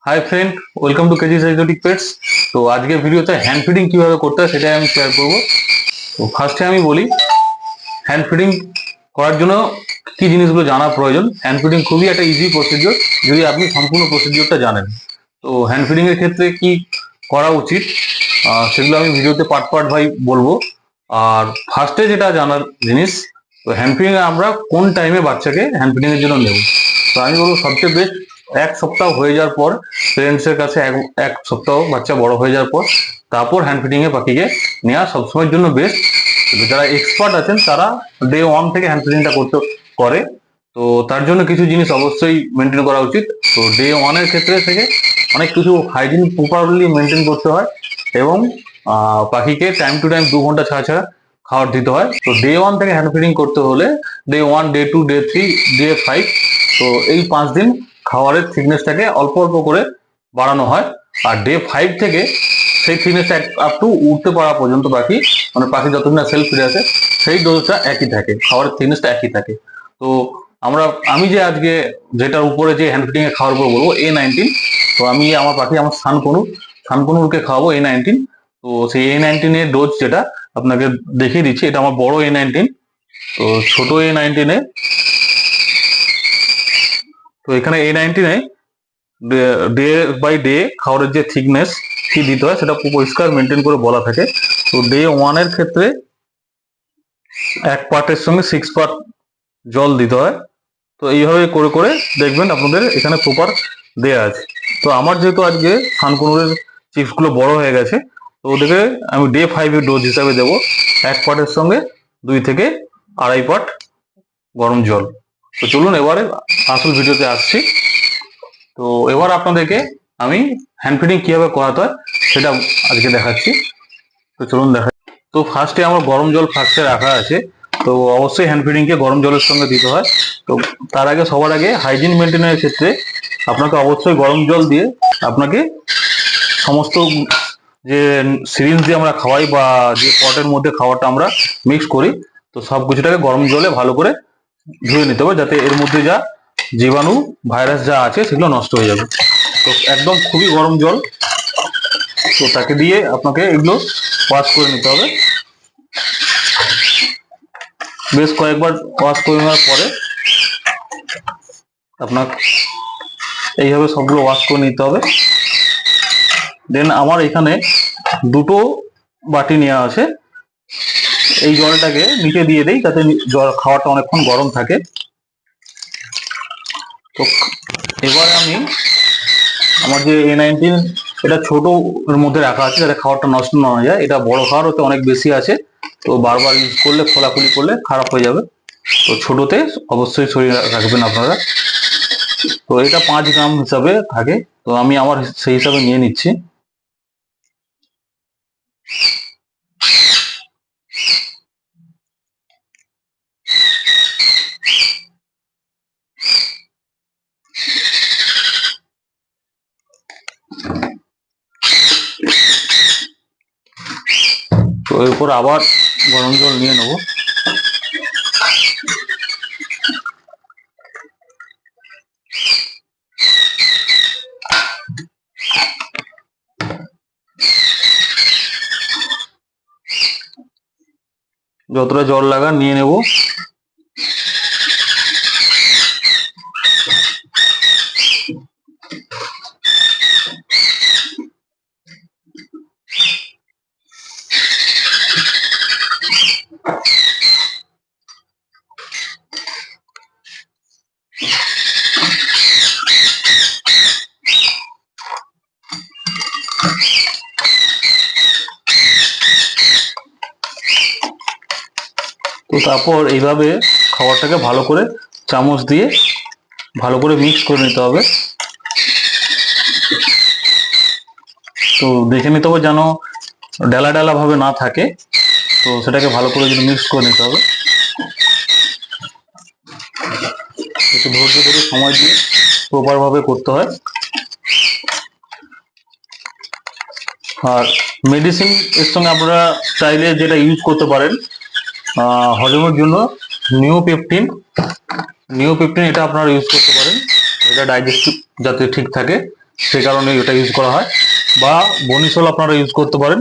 Hi friend, welcome to KGs exotic pets. তো আজকের ভিডিওতে হ্যান্ড ফিডিং কিভাবে করতে হয় সেটাই আমি শেয়ার করব। তো ফার্স্টে আমি বলি হ্যান্ড ফিডিং করার জন্য কি জিনিসগুলো জানা প্রয়োজন। হ্যান্ড ফিডিং খুবই একটা ইজি প্রসিডিওর যদি আপনি সম্পূর্ণ প্রসিডিওরটা জানেন। তো হ্যান্ড ফিডিং এর ক্ষেত্রে কি করা উচিত সেগুলো আমি ভিডিওতে পার্ট পার্ট ভাই বলবো। আর ফার্স্টে যেটা জানার জিনিস, তো হ্যান্ড ফিডিং আমরা কোন টাইমে বাচ্চাকে হ্যান্ড ফিডিং এর জন্য নেব। তো আমি বলবো সবচেয়ে বেস্ট এক সপ্তাহ হয়ে যাওয়ার পর, পেরেন্টসের কাছে এক সপ্তাহ বাচ্চা বড় হয়ে যাওয়ার পর তারপর হ্যান্ড ফিডিং এ পাখিকে নেওয়া সবসময়ের জন্য বেস্ট। যারা এক্সপার্ট আছেন তারা ডে ওয়ান থেকে হ্যান্ড ফিডিংটা করে। তো তার জন্য কিছু জিনিস অবশ্যই মেনটেন করা উচিত। তো ডে ওয়ানের ক্ষেত্রে থেকে অনেক কিছু হাইজিন প্রপারলি মেনটেন করতে হয় এবং পাখিকে টাইম টু টাইম 2 ঘন্টা ছাড়া ছাড়া খাবার দিতে হয়। তো ডে ওয়ান থেকে হ্যান্ড ফিডিং করতে হলে day one, day two, day three, day five, তো এই 5 দিন খাবারের থিকনেসটাকে অল্প অল্প করে বাড়ানো হয়। আর ডে ফাইভ থেকে সেই থিকনেসটা আপ টু উঠতে পারা পর্যন্ত পাখি, মানে পাখি যতদিন না সেলফ ফিরে আসে সেই ডোজটা একই থাকে, খাবারের থিকনেসটা একই থাকে। তো আমি যে আজকে যেটার উপরে যে হ্যান্ড ফিডিং এর খাওয়ার উপর বলবো A19। তো আমি আমার পাখি, আমার সানকনুরকে খাওয়াবো A19। তো সেই A19 এর ডোজ যেটা আপনাকে দেখিয়ে দিচ্ছি, এটা আমার বড় A19। তো ছোট A19 এ, তো এখানে A19 a day by day খাবারের যে থিকনেস কি দিতে হয় সেটা পরিষ্কার মেনটেন করে বলা থাকে। তো ডে ওয়ানের ক্ষেত্রে 1 পার্টের সঙ্গে 6 পার্ট জল দিতে হয়। তো এইভাবে করে করে দেখবেন আপনাদের এখানে প্রপার দেয়া আছে। তো আমার যেহেতু আজকে খানকুনুরের চিপসগুলো বড় হয়ে গেছে, তো ওদেরকে আমি ডে 5-এর ডোজ হিসাবে দেবো 1 পার্টের সঙ্গে 2 থেকে 2.5 পার্ট গরম জল। তো চলুন এবারে আসল ভিডিওতে আসছি। তো এবার আপনাদেরকে আমি হ্যান্ড ফিডিং কিভাবে করাতে হয় সেটা আজকে দেখাচ্ছি। তো চলুন দেখা। তো ফার্স্টে আমার গরম জল ফার্স্টে রাখা আছে। তো অবশ্যই হ্যান্ড ফিডিং কে গরম জলের সঙ্গে দিতে হয়। তো তার আগে সবার আগে হাইজিন মেনটেনের ক্ষেত্রে আপনাকে অবশ্যই গরম জল দিয়ে আপনাকে সমস্ত যে সিরিঞ্জ দিয়ে আমরা খাওয়াই বা যে পটের মধ্যে খাবারটা আমরা মিক্স করি, তো সব কিছুটাকে গরম জলে ভালো করে ধুয়ে নিতে হবে, যাতে এর মধ্যে যা জীবাণু ভাইরাস যা আছে সেগুলো নষ্ট হয়ে যাবে। তো একদম খুবই গরম জল, তো তাকে দিয়ে আপনাকে এগুলো ওয়াশ করে নিতে হবে। বেশ কয়েকবার ওয়াশ করে নেওয়ার পরে আপনার এইভাবে সবগুলো ওয়াশ করে নিতে হবে। দেন আমার এখানে 2টো বাটি নেওয়া আছে, এই জলটাকে নিচে দিয়ে দেই যাতে জল খাওয়াটা অনেকক্ষণ গরম থাকে। তো এবারে আমি আমার যে A19, এটা ছোট এর মধ্যে রাখা আছে যাতে খাবারটা নষ্ট না হয়ে যায়। এটা বড় খাবার হতে অনেক বেশি আছে, তো বারবার ইউজ করলে খোলাখুলি করলে খারাপ হয়ে যাবে। তো ছোটতে অবশ্যই সরিয়ে রাখবেন আপনারা। তো এটা 5 গ্রাম হিসাবে থাকে, তো আমি আমার সেই হিসাবে নিয়ে নিচ্ছি। তো এরপর আবার গরম জল নিয়ে নেব। যতটা জল লাগান নিয়ে নেব। তো তারপর এইভাবে খাবারটাকে ভালো করে চামচ দিয়ে ভালো করে মিক্স করে নিতে হবে। তো দেখে নিতে হবে যেন ডালা ডালা ভাবে না থাকে, তো সেটাকে ভালো করে যদি মিক্স করে নিতে হবে। একটু ধৈর্য ধরে সময় দিয়ে প্রপার ভাবে করতে হয়। আর মেডিসিন এর সঙ্গে আপনারা চাইলে যেটা ইউজ করতে পারেন হজমের জন্য, নিওপেপটিন। এটা আপনারা ইউজ করতে পারেন, এটা ডাইজেস্টিভ যাতে ঠিক থাকে সেই কারণে এটা ইউজ করা হয়, বা বনিসল আপনারা ইউজ করতে পারেন।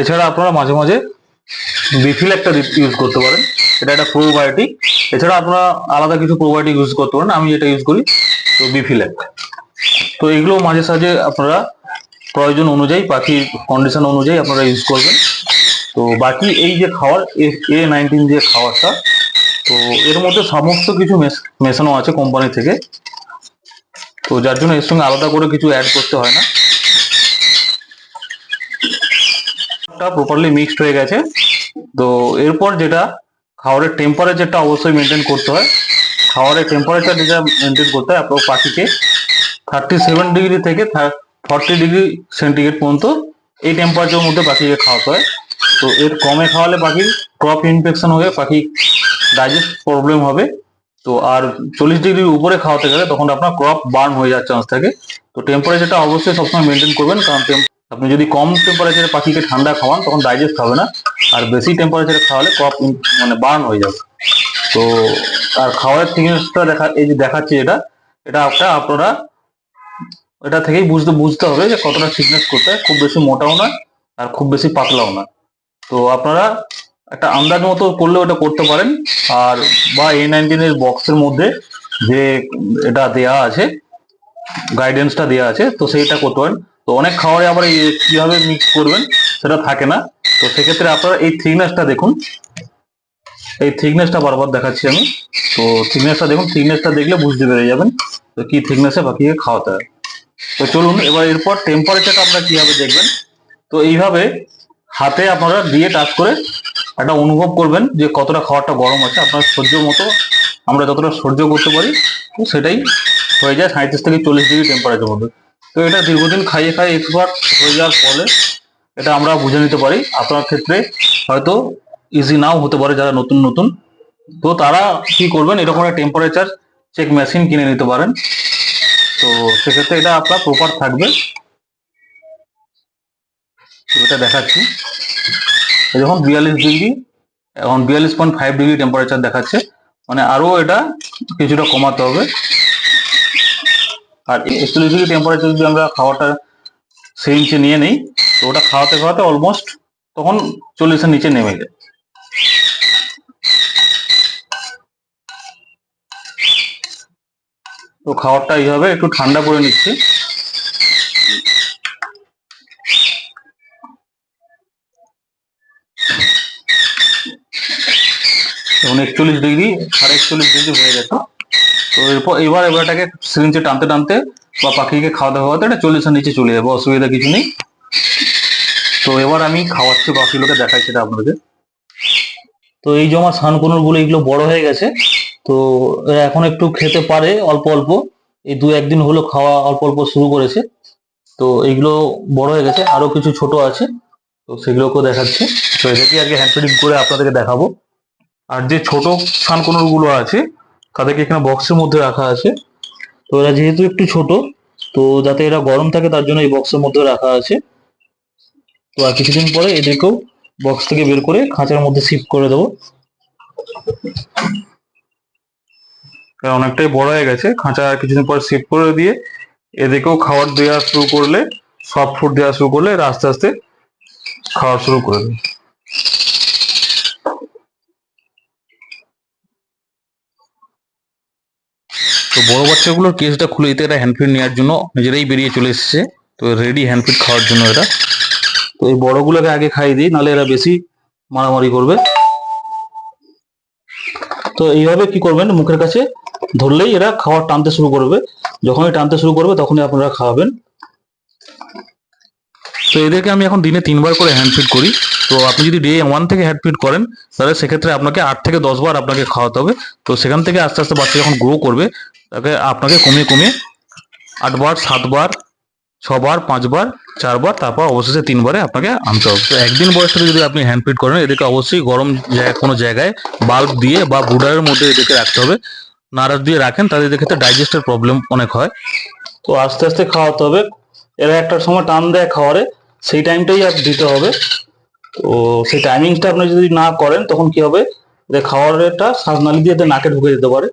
এছাড়া আপনারা মাঝে মাঝে বিফিল একটা ইউজ করতে পারেন, এটা একটা প্রোবায়োটিক। এছাড়া আপনারা আলাদা কিছু প্রোবায়োটিক ইউজ করতে পারেন, আমি এটা ইউজ করি তো বিফিলেক। তো এগুলো মাঝে সাঝে আপনারা প্রয়োজন অনুযায়ী, পাখির কন্ডিশন অনুযায়ী আপনারা ইউজ করবেন। তো বাকি এই যে খাওয়ার A19 যে খাওয়ারটা, তো এর মধ্যে সমস্ত কিছু মেশানো আছে কোম্পানি থেকে, তো যার জন্য এর সঙ্গে আলাদা করে কিছু অ্যাড করতে হয় না। প্রপারলি মিক্সড হয়ে গেছে। তো এরপর যেটা খাবারের টেম্পারেচারটা অবশ্যই মেনটেন করতে হয়। খাবারের টেম্পারেচার যেটা মেনটেন করতে হয়, আপনার পাখিকে 37 ডিগ্রি থেকে 40 ডিগ্রি সেন্টিগ্রেড পর্যন্ত এই টেম্পারেচারের মধ্যে পাখিকে খাওয়াতে হয়। তো এর কমে খাওয়ালে পাখির ক্রপ ইনফেকশন হয়ে পাখি ডাইজেস্ট প্রবলেম হবে। তো আর 40 ডিগ্রির উপরে খাওয়াতে গেলে তখন আপনার ক্রপ বার্ন হয়ে যাওয়ার চান্স থাকে। তো টেম্পারেচারটা অবশ্যই সবসময় মেনটেন করবেন, কারণ আপনি যদি কম টেম্পারেচারে পাখিকে ঠান্ডা খাওয়ান তখন ডাইজেস্ট হবে না, আর বেশি টেম্পারেচারে খাওয়ালে ক্রপ মানে বার্ন হয়ে যাবে। তো আর খাওয়ার থিকনেসটা এই যে দেখাচ্ছি, এটা একটা আপনারা এটা থেকেই বুঝতে হবে যে কতটা থিকনেস করতে হয়। খুব বেশি মোটাও না আর খুব বেশি পাতলাও না। তো আপনারা একটা আন্দাজ মতো করলেও এটা করতে পারেন। আর বা A19 এর বক্সের মধ্যে যে এটা দেয়া আছে, গাইডেন্সটা দেওয়া আছে, তো সেইটা করতে পারেন। তো অনেক খাবারে আবার এই কিভাবে মিক্স করবেন সেটা থাকে না। তো সেক্ষেত্রে আপনারা এই থিকনেসটা দেখুন, এই থিকনেসটা বারবার দেখাচ্ছি আমি। তো থিকনেসটা দেখুন, থিকনেসটা দেখলে বুঝতে পেরে যাবেন তো কি থিকনেসে পাখিকে খাওয়াতে হয়। তো চলুন এবার এরপর টেম্পারেচারটা আপনারা কিভাবে দেখবেন। তো এইভাবে হাতে আপনারা দিয়ে টাচ করে একটা অনুভব করবেন যে কতটা খাবারটা গরম আছে। আপনার সহ্য মতো, আমরা যতটা সহ্য করতে পারি তো সেটাই হয়ে যায় 37 থেকে 40 ডিগ্রি টেম্পারেচার মধ্যে। তো এটা দীর্ঘদিন খাইয়ে খাইয়ে এক্সপার্ট হয়ে যাওয়ার ফলে এটা আমরা বুঝে নিতে পারি। আপনার ক্ষেত্রে হয়তো ইজি নাও হতে পারে, যারা নতুন নতুন, তো তারা কি করবেন, এরকম একটা টেম্পারেচার চেক মেশিন কিনে নিতে পারেন। তো সেক্ষেত্রে এটা আপনার প্রপার থাকবে। এটা দেখাচ্ছি, যখন 42 ডিগ্রি, এখন 42.5 ডিগ্রি টেম্পারেচার দেখাচ্ছে, মানে আরো এটা কিছুটা কমাতে হবে। আর 41 ডিগ্রি টেম্পারেচার যদি আমরা খাওয়াটা সেই নিচে নিয়ে নেই, তো ওটা খাওয়াতে খাওয়াতে অলমোস্ট তখন 40-এর নিচে নেমে যায়। তো খাবারটা এইভাবে একটু ঠান্ডা করে নিচ্ছি। তখন 41 ডিগ্রি, 41.5 ডিগ্রি হয়ে গেছে। তো এরপর এটাকে সিরিঞ্জে টানতে টানতে বা পাখিকে খাওয়াতে খাওয়াতে এটা 40-এর নিচে চলে যাবে, অসুবিধা কিছু নেই। তো এবার আমি খাওয়াচ্ছি পাখিগুলোকে, দেখাচ্ছি এটা আপনাদের। তো এই যে আমার সানকোনর গুলো এগুলো বড় হয়ে গেছে, তো এরা এখন একটু খেতে পারে অল্প অল্প। এই 2-1 দিন হলো খাওয়া অল্প অল্প শুরু করেছে। তো এইগুলো বড় হয়ে গেছে, আরো কিছু ছোট আছে, তো সেগুলোকেও দেখাচ্ছি। তো এদেরকে আজকে হ্যান্ড ফিডিং করে আপনাদেরকে দেখাবো। আর যে ছোট সানকোনর গুলো আছে তাদেরকে এখানে বক্সের মধ্যে রাখা আছে। তো এরা যেহেতু একটু ছোট, তো যাতে এরা গরম থাকে তার জন্য এই বক্সের মধ্যে রাখা আছে। তো আর কিছুদিন পরে এদেরকেও বক্স থেকে বের করে খাঁচার মধ্যে শিফট করে দেবো। অনেকটাই বড় হয়ে গেছে, খাঁচা কিছুদিন পর শিফট করে দিয়ে এদেরকেও খাবার দেওয়া শুরু করলে, সফট ফুড দেওয়া শুরু করলে এরা আস্তে আস্তে খাওয়া শুরু করে দেবে। তো বড় বাচ্চাগুলোর কেসটা খুলে দিতে এটা হ্যান্ড ফিড নেওয়ার জন্য নিজেরাই বেরিয়ে চলে এসেছে। তো রেডি হ্যান্ড ফিড খাওয়ার জন্য এটা। তো এই বড়গুলোকে আগে খাইয়ে দিই, নাহলে এরা বেশি মারামারি করবে। তো এইভাবে কি করবেন, মুখের কাছে ধরলেই এরা খাবার টানতে শুরু করবে। যখনই টানতে শুরু করবে তখনই আপনারা খাওয়াবেন। তো এদেরকে আমি এখন দিনে 3 বার করে হ্যান্ড ফিড করি। তো আপনি যদি ডে 1 থেকে হ্যান্ড ফিড করেন তাহলে সেক্ষেত্রে আপনাকে 8 থেকে 10 বার আপনাকে খাওয়াতে হবে। তো সেখান থেকে আস্তে আস্তে বাচ্চা যখন গ্রো করবে তাকে আপনাকে কমিয়ে কমিয়ে 8 বার, 7 বার, 6 বার, 5 বার, 4 বার, তারপর অবশেষে 3 বারে আপনাকে আনতে হবে। তো একদিন বয়স থেকে যদি আপনি হ্যান্ড ফিড করেন, এদেরকে অবশ্যই গরম কোনো জায়গায় বাল্ব দিয়ে বা ব্রুডারের মধ্যে এদেরকে রাখতে হবে। নাড়া দিয়ে রাখেন তাহলে এদের ক্ষেত্রে ডাইজেস্টের প্রবলেম অনেক হয়। তো আস্তে আস্তে খাওয়াতে হবে। এরা একটা সময় টান দেয় খাওয়ারে, সেই টাইমটাই আর দিতে হবে। তো সেই টাইমিংটা আপনি যদি না করেন তখন কি হবে, যে খাওয়ারটা শ্বাসনালী দিয়ে নাকে ঢুকে যেতে পারে।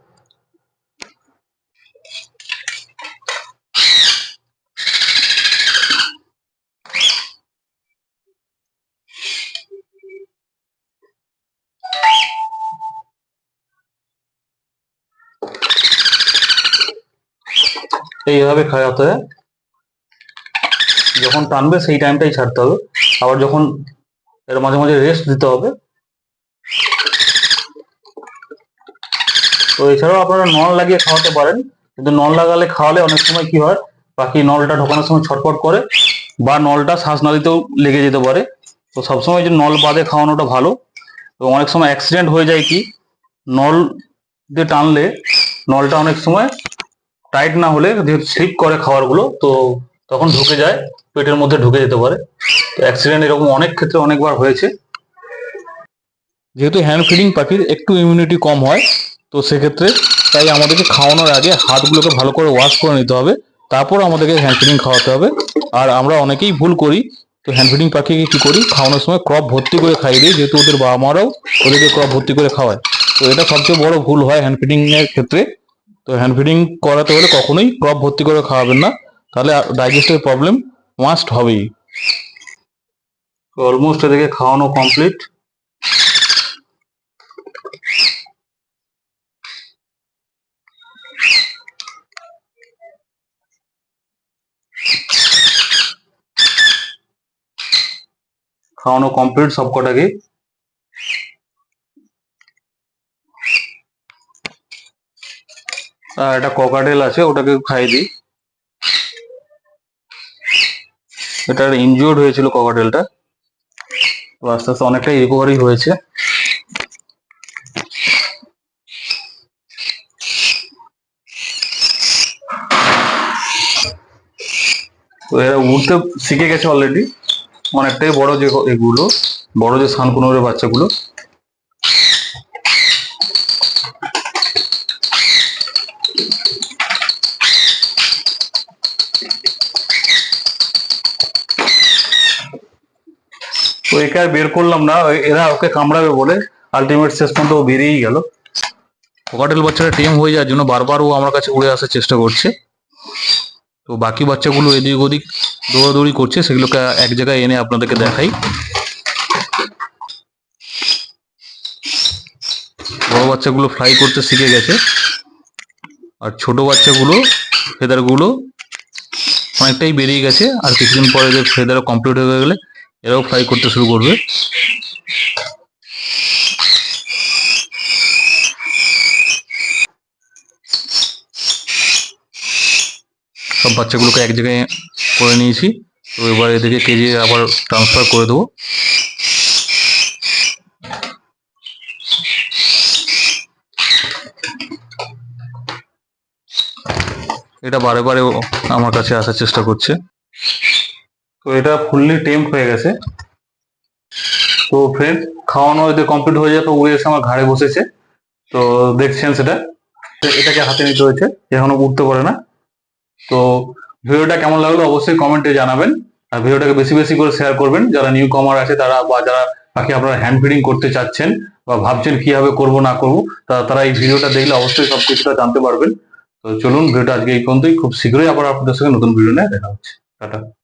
এইভাবে খাওয়াতে হয়। যখন টানবে সেই টাইমটাই ছাড়তে হবে, আবার যখন এর মাঝে মাঝে রেস্ট দিতে হবে। তো এছাড়াও আপনারা নল লাগিয়ে খাওয়াতে পারেন, কিন্তু নল লাগালে খাওয়ালে অনেক সময় কি হয়, পাখি নলটা ঢোকানোর সময় ছটফট করে বা নলটা শ্বাসনালীতেও লেগে যেতে পারে। তো সবসময় যে নল বাদে খাওয়ানোটা ভালো। তো অনেক সময় অ্যাক্সিডেন্ট হয়ে যায় কি, নল দিয়ে টানলে নলটা অনেক সময় টাইট না হলে যেহেতু স্লিপ করে খাবারগুলো, তো তখন ঢুকে যায়, পেটের মধ্যে ঢুকে যেতে পারে। তো অ্যাক্সিডেন্ট এরকম অনেক ক্ষেত্রে অনেকবার হয়েছে। যেহেতু হ্যান্ড ফিডিং পাখির একটু ইমিউনিটি কম হয়, তো সেক্ষেত্রে তাই আমাদেরকে খাওয়ানোর আগে হাতগুলোকে ভালো করে ওয়াশ করে নিতে হবে, তারপর আমাদেরকে হ্যান্ড ফিডিং খাওয়াতে হবে। আর আমরা অনেকেই ভুল করি, তো হ্যান্ড ফিডিং পাখিকে কি করি, খাওয়ানোর সময় ক্রপ ভর্তি করে খাইয়ে দিই, যেহেতু ওদের বাবা মারাও ওদেরকে ক্রপ ভর্তি করে খাওয়ায়। তো এটা সবচেয়ে বড় ভুল হয় হ্যান্ড ফিডিং এর ক্ষেত্রে। তো হ্যান্ড ফিডিং করাতে হলে কখনোই ক্রপ ভর্তি করে খাওয়াবেন না, তাহলে ডাইজেস্টের প্রবলেম মাস্ট হবেই। অলমোস্ট এদিকে খাওয়ানো কমপ্লিট। খাওয়ানো কমপ্লিট সব কটাকে। একটা ককাটেল আছে, ওটাকে খাইয়ে দিই। এটা ইনজিওর্ড হয়েছিল ককাটেলটা, তো আস্তে আস্তে অনেকটাই রিকভারি হয়েছে। তো এরা উড়তে শিখে গেছে অলরেডি, অনেকটাই বড় যে এগুলো, বড় যে সানকুনোরের বাচ্চাগুলো। তো একে আর বের করলাম না, এরা ওকে কামড়াবে বলে আলটিমেট শেষ পর্যন্ত ও বেরিয়েই গেল। ককাটেল বাচ্চাটা টেম হয়ে যাওয়ার জন্য বারবার ও আমার কাছে উড়ে আসার চেষ্টা করছে। তো বাকি বাচ্চাগুলো এদিক ওদিক দৌড়াদৌড়ি করছে, সেগুলোকে এক জায়গায় এনে আপনাদেরকে দেখাই। বড় বাচ্চাগুলো ফ্লাই করতে শিখে গেছে, আর ছোট বাচ্চাগুলো ফেদারগুলো অনেকটাই বেরিয়ে গেছে, আর কিছুদিন পরে এদের ফেদার কমপ্লিট হয়ে গেলে এরাও ফ্লাই করতে শুরু করবে। সব বাচ্চাগুলোকে এক জায়গায় করে নিয়েছি, তো এবার এদিকে কেজি আবার ট্রান্সফার করে দেবো। এটা বারে বারে আমার কাছে আসার চেষ্টা করছে। তো এটা ফুললি টেম্প হয়ে গেছে। তো ফ্রেন্ড, খাওয়ানো যদি কমপ্লিট হয়ে যায় তো উড়ে এসে আমার ঘাড়ে বসেছে। তো দেখছেন সেটা, এটাকে হাতে নিতে হয়েছে, এখনো উঠতে পারে না। তো ভিডিওটা কেমন লাগলো অবশ্যই কমেন্টে জানাবেন, আর ভিডিওটাকে বেশি বেশি করে শেয়ার করবেন। যারা নিউ কমার আছে তারা, বা যারা পাখি আপনারা হ্যান্ড ফিডিং করতে চাচ্ছেন বা ভাবছেন কিভাবে করব না করব, তারা এই ভিডিওটা দেখলে অবশ্যই সবকিছুটা জানতে পারবেন। তো চলুন, ভিডিওটা আজকে এই পর্যন্তই। খুব শীঘ্রই আবার আপনাদের সঙ্গে নতুন ভিডিও নিয়ে দেখা হচ্ছে। টাটা।